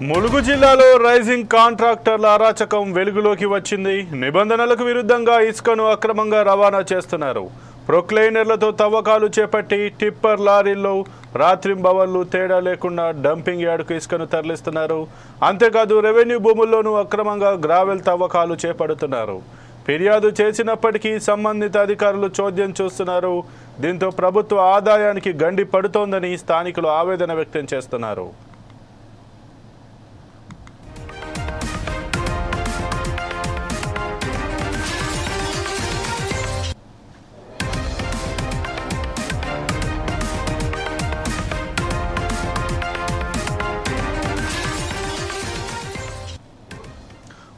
ములుగు జిల్లాలో రైజింగ్ కాంట్రాక్టర్ల అరాచకం వెలుగులోకి వచ్చింది. నిబంధనలకు విరుద్ధంగా ఇసుకను అక్రమంగా రవాణా చేస్తున్నారు. ప్రొక్లైనర్లతో తవ్వకాలు చేపట్టి టిప్పర్ లారీల్లో రాత్రింబవళ్లు తేడా లేకుండా డంపింగ్ యార్డుకు ఇసుకను తరలిస్తున్నారు. అంతేకాదు రెవెన్యూ భూముల్లోనూ అక్రమంగా గ్రావెల్ తవ్వకాలు చేపడుతున్నారు. ఫిర్యాదు చేసినప్పటికీ సంబంధిత అధికారులు చోద్యం చూస్తున్నారు. దీంతో ప్రభుత్వ ఆదాయానికి గండి పడుతోందని స్థానికులు ఆవేదన వ్యక్తం చేస్తున్నారు.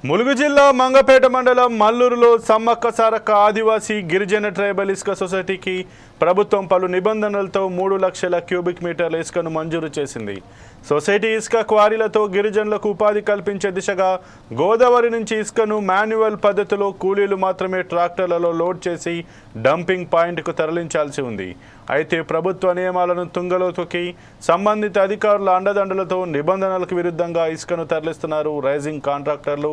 ములుగు జిల్లా మంగపేట మండలం మల్లూరులో సమ్మక్క సారక్క ఆదివాసీ గిరిజన ట్రైబల్ ఇసుక సొసైటీకి ప్రభుత్వం పలు నిబంధనలతో 3 లక్షల క్యూబిక్ మీటర్ల ఇసుకను మంజూరు చేసింది. సొసైటీ ఇసుక క్వారీలతో గిరిజనులకు ఉపాధి కల్పించే దిశగా గోదావరి నుంచి ఇసుకను మాన్యువల్ పద్ధతిలో కూలీలు మాత్రమే ట్రాక్టర్లలో లోడ్ చేసి డంపింగ్ పాయింట్కు తరలించాల్సి ఉంది. అయితే ప్రభుత్వ నియమాలను తుంగలో తొక్కి సంబంధిత అధికారుల అండదండలతో నిబంధనలకు విరుద్ధంగా ఇసుకను తరలిస్తున్నారు రైజింగ్ కాంట్రాక్టర్లు.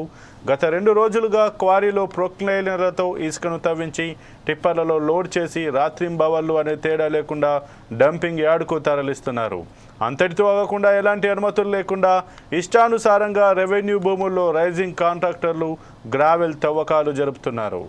గత 2 రోజులుగా క్వారీలో ప్రొక్లైనర్లతో ఇసుకను తవ్వించి టిప్పర్లలో లోడ్ చేసి రాత్రింబవళ్లు అనే తేడా లేకుండా డంపింగ్ యార్డుకు తరలిస్తున్నారు. అంతటితో ఆగకుండా ఎలాంటి అనుమతులు లేకుండా ఇష్టానుసారంగా రెవెన్యూ భూముల్లో రైజింగ్ కాంట్రాక్టర్లు గ్రావెల్ తవ్వకాలు జరుపుతున్నారు.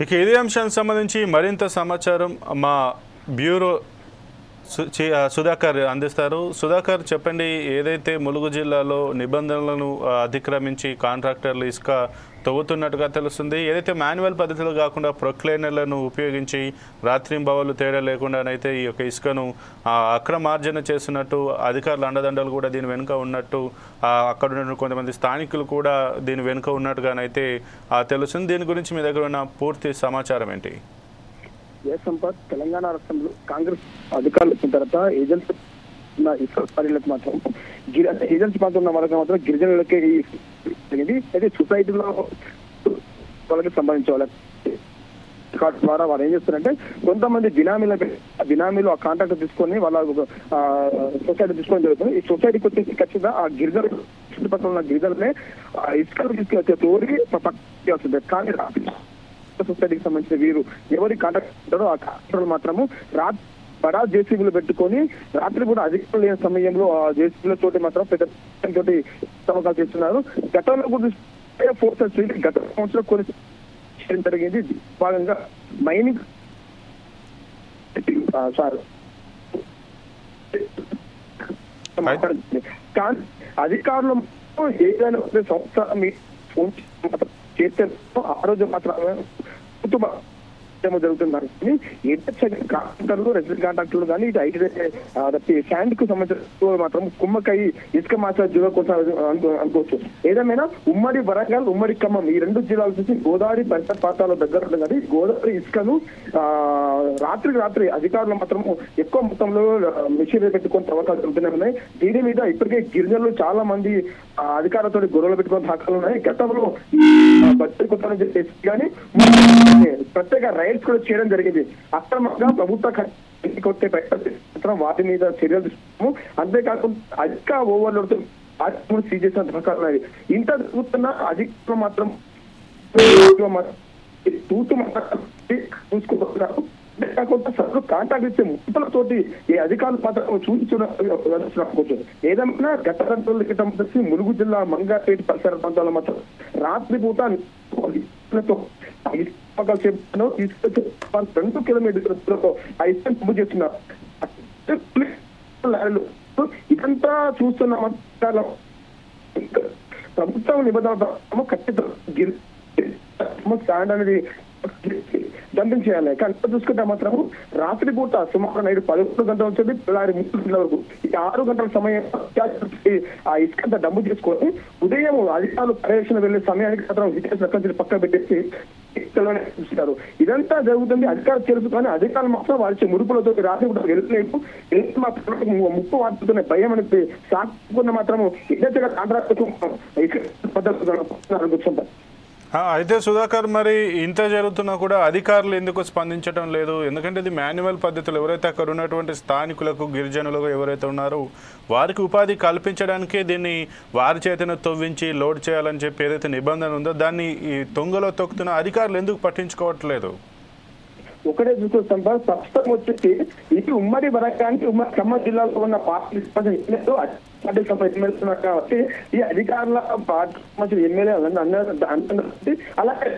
ఇక ఇదే అంశానికి సంబంధించి మరింత సమాచారం మా బ్యూరో సుధాకర్ అందిస్తారు. సుధాకర్, చెప్పండి, ఏదైతే ములుగు జిల్లాలో నిబంధనలను అతిక్రమించి కాంట్రాక్టర్లు ఇసుక తవ్వుతున్నట్టుగా తెలుస్తుంది, ఏదైతే మాన్యువల్ పద్ధతిలో కాకుండా ప్రొక్లైనర్లను ఉపయోగించి రాత్రింబవళ్లు తేడా లేకుండానైతే ఈ యొక్క ఇసుకను అక్రమార్జన చేస్తున్నట్టు అధికారుల అండదండలు కూడా దీని వెనుక ఉన్నట్టు అక్కడ ఉన్న కొంతమంది స్థానికులు కూడా దీని వెనుక ఉన్నట్టుగానైతే తెలుస్తుంది. దీని గురించి మీ దగ్గర ఉన్న పూర్తి సమాచారం ఏంటి? సంపత్, తెలంగాణ రాష్ట్రంలో కాంగ్రెస్ అధికారులు వచ్చిన తర్వాత ఏజెన్సీ మాత్రం ఏజెన్సీ ప్రాంతం ఉన్న వాళ్ళకి మాత్రం గిరిజనులకే జరిగింది. అయితే సొసైటీలో వాళ్ళకి సంబంధించిన వాళ్ళ ద్వారా వాళ్ళు ఏం చేస్తారంటే కొంతమంది బినామీలు ఆ కాంట్రాక్ట్ తీసుకొని వాళ్ళ సొసైటీ తీసుకోవడం జరుగుతుంది. ఈ సొసైటీకి వచ్చేసి ఖచ్చితంగా ఆ గిరిజనులు చుట్టుపక్కల ఉన్న గిరిజనులే ఇసుకలు తీసుకొచ్చే తోడి వస్తుంది. కానీ సొసైటీకి సంబంధించిన వీరు ఎవరి కాంట్రాక్ట్ ఉంటారో ఆ కాంట్రాక్టర్లు మాత్రము బడా జేసీబీలు పెట్టుకొని రాత్రి కూడా అధికారులు లేని సమయంలో ఆ జేసీబీల తోటి మాత్రం పెద్ద తోటి తవ్వకాలు చేస్తున్నారు. గతంలో కూడా ఫోర్సెస్ గత సంవత్సరం కొన్ని చేయడం జరిగింది. భాగంగా మైనింగ్ కానీ అధికారులు ఏదైనా సంవత్సరం ఫోన్ చేస్తే ఆ రోజు మాత్రమే జరుగుతున్నారు. కాంట్రాక్టర్లు రెసిడెంట్ కాంట్రాక్టర్లు కానీ ఇటు ఐటీ శాండ్ కు సంబంధించిన మాత్రం కుమ్మకై ఇసుక మాస అనుకోవచ్చు. ఏదేమైనా ఉమ్మడి వరంగల్, ఉమ్మడి ఖమ్మం ఈ 2 జిల్లాల నుంచి గోదావరి పరిసర ప్రాంతాల దగ్గర ఉంటుంది. గోదావరి ఇసుకను రాత్రి అధికారులు మాత్రం ఎక్కువ మొత్తంలో మిషనరీ పెట్టుకొని తవ్వకాలు జరుగుతూనే ఉన్నాయి. దీని మీద ఇప్పటికే గిరిజనులు చాలా మంది అధికారులతో గొడవలు పెట్టుకునే దాఖలు ఉన్నాయి. గతంలో బడ్జెట్ కొట్టాలని చెప్పేసి కానీ ప్రత్యేక రైడ్స్ కూడా చేయడం జరిగింది. అక్రమంగా ప్రభుత్వ కొట్టే మాత్రం వాటి మీద చర్యలు తీసుకున్నాము. అంతేకాకుండా అధిక ఓవర్లోడ్ సీజ్ చేసిన దాఖలు ఉన్నాయి. ఇంత జరుగుతున్న అధికారులు మాత్రం చూసుకుంటున్నారు. అంతేకాకుండా సభ్యులు కాంటాక్ట్ ఇచ్చే ముట్టలతోటి ఈ అధికారులు మాత్రం చూపించుకోవచ్చు. ఏదైనా గత 2 రోజుల క్రితం వచ్చి ములుగు జిల్లా మంగాపేట పరిసర ప్రాంతాల్లో మాత్రం రాత్రి పూట తీసుకొచ్చి 2 కిలోమీటర్లతో ఆ ఇసుకను పంపు చేస్తున్నారు. ఇదంతా చూస్తున్న ప్రభుత్వం నిబంధనలు ఖచ్చితంగా స్టాండ్ అనేది డంపింగ్ చేయాలి. కానీ చూసుకుంటే మాత్రం రాత్రి పూట సుమారు నైట్ 11 గంటల నుంచి తెల్లారి 3 గంటల వరకు ఈ 6 గంటల సమయం ఆ ఇసుకంతా డంపు చేసుకొని ఉదయం అధికారులు పర్యవేక్షణ వెళ్లే సమయానికి మాత్రం విద్యార్థులు పక్కన పెట్టేసి చూస్తారు. ఇదంతా జరుగుతుంది అధికారులు తెలుసు, కానీ అధికారులు మాత్రం వారి మురుపులతో రాత్రి కూడా వెళ్ళలేదు. ముప్పు వాడుతున్న భయం అనేది సాకున్న మాత్రం ఏదైతే కాంట్రాక్ట్ పద్ధతి. అయితే సుధాకర్, మరి ఇంత జరుగుతున్నా కూడా అధికారులు ఎందుకు స్పందించడం లేదు? ఎందుకంటే ఇది మాన్యువల్ పద్ధతులు. ఎవరైతే అక్కడ ఉన్నటువంటి స్థానికులకు, గిరిజనులకు ఎవరైతే ఉన్నారో వారికి ఉపాధి కల్పించడానికే దీన్ని వారి చేతను తవ్వించి లోడ్ చేయాలని చెప్పి ఏదైతే నిబంధన ఉందో దాన్ని ఈ తొంగలో తొక్కుతున్న అధికారులు ఎందుకు పట్టించుకోవట్లేదు? ఒకటే చూస్తాం ప్రస్తుతం వచ్చేసి ఇది ఉమ్మడి వరంగానికి ఉమ్మడి ఖమ్మం జిల్లాలో ఉన్న పార్టీ కాబట్టి ఈ అధికారుల ఎమ్మెల్యే అలాగే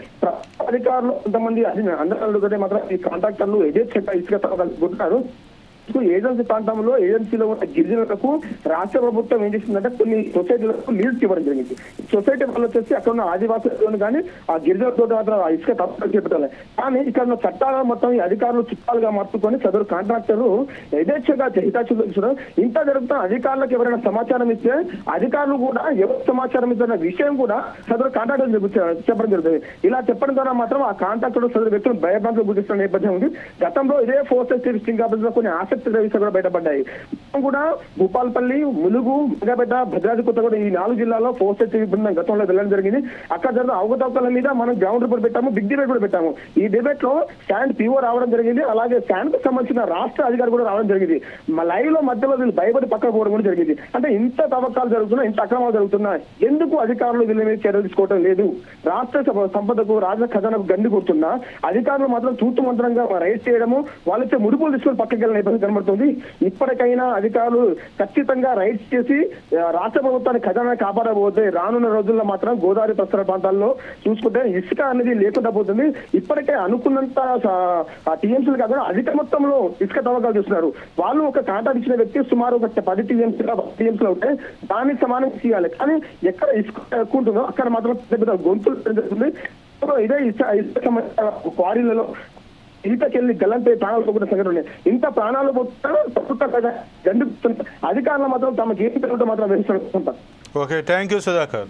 అధికారులు కొంతమంది అందరూ మాత్రం ఈ కాంట్రాక్టర్లు యథేచ్ఛగా ఇసుక తవ్వగలుగుతున్నారు. ఏజెన్సీ ప్రాంతంలో ఏజెన్సీలో ఉన్న గిరిజనులకు రాష్ట్ర ప్రభుత్వం ఏం చేసిందంటే కొన్ని సొసైటీలకు లీడ్స్ ఇవ్వడం జరిగింది. సొసైటీ వాళ్ళు వచ్చేసి అక్కడ ఉన్న ఆదివాసులను కానీ ఆ గిరిజనులతో మాత్రం ఆ ఇసుక తప్పని చెప్పాలి. కానీ ఇక్కడ ఉన్న చట్టాలను మొత్తం ఈ అధికారులు చుట్టాలుగా మార్చుకొని సదరు కాంట్రాక్టర్లు యథేచ్ఛగా హితాచులు ఇంత జరుగుతున్న అధికారులకు ఎవరైనా సమాచారం ఇస్తే అధికారులు కూడా ఎవరు సమాచారం ఇస్తున్న విషయం కూడా సదరు కాంట్రాక్టర్ చెప్పడం జరుగుతుంది. ఇలా చెప్పడం ద్వారా మాత్రం ఆ కాంట్రాక్టర్ సదరు వ్యక్తులు భయభ్రాంతులు గురిస్తున్న నేపథ్యం ఉంది. గతంలో ఇదే ఫోర్స్ డిస్ట్రిక్ట్ ఆఫీస్ లో కొన్ని కూడా బయటపడ్డాయి. కూడా భూపాలపల్లి, ములుగు, మంగపేట, భద్రాద్రి కొత్తగూడ ఈ 4 జిల్లాల్లో ఫోర్స్ బృందం గతంలో వెళ్ళడం జరిగింది. అక్కడ జరిగిన అవకతవకల మీద మనం గ్రౌండ్ రిపోర్ట్ పెట్టాము, బిగ్ డిబేట్ కూడా పెట్టాము. ఈ డిబేట్ లో స్టాండ్ పిఓ రావడం జరిగింది, అలాగే స్టాండ్ కు సంబంధించిన రాష్ట్ర అధికారి కూడా రావడం జరిగింది. లైవ్ లో మధ్యలో వీళ్ళు భయపడి పక్కకు పోవడం కూడా జరిగింది. అంటే ఇంత తవ్వకాలు జరుగుతున్నాయి, ఇంత అక్రమాలు జరుగుతున్నాయి, ఎందుకు అధికారులు వీళ్ళ మీద చర్యలు తీసుకోవడం లేదు? రాష్ట్ర సంపదకు, రాష్ట్ర ఖజానాకు గండి కొడుతున్నా అధికారులు మాత్రం తూతు మంత్రంగా రైడ్ చేయడము, వాళ్ళైతే ముడుపులు తీసుకొని పక్కకి వెళ్ళిన నేపథ్యం కనబడుతుంది. ఇప్పటికైనా అధికారులు ఖచ్చితంగా రైడ్స్ చేసి రాష్ట్ర ప్రభుత్వాన్ని ఖజానా కాపాడబోతే రానున్న రోజుల్లో మాత్రం గోదావరి పరిసర ప్రాంతాల్లో చూసుకుంటే ఇసుక అనేది లేకుండా పోతుంది. ఇప్పటికే అనుకున్నంత టీఎంసీలు కాకుండా అధిక మొత్తంలో ఇసుక తవ్వకాలు చేస్తున్నారు. వాళ్ళు ఒక కాంట్రాక్ట్ ఇచ్చిన వ్యక్తి సుమారు ఒక 10 టీఎంసీలు ఉంటే దానికి సమానం చేయాలి. కానీ ఎక్కడ ఇసుక ఎక్కువ ఉంటుందో అక్కడ మాత్రం పెద్ద గొంతులు జరుగుతుంది. ఇదే ఇసుక క్వారీలలో ఈతకెళ్లి గల్లంపై ప్రాణాలు పోతున్న సంఘటన ఉన్నాయి. ఇంత ప్రాణాలు పోతున్నా అధికారులు మాత్రం తమకి ఏం మాత్రం వేస్తారు. Okay, thank you Sudhakar.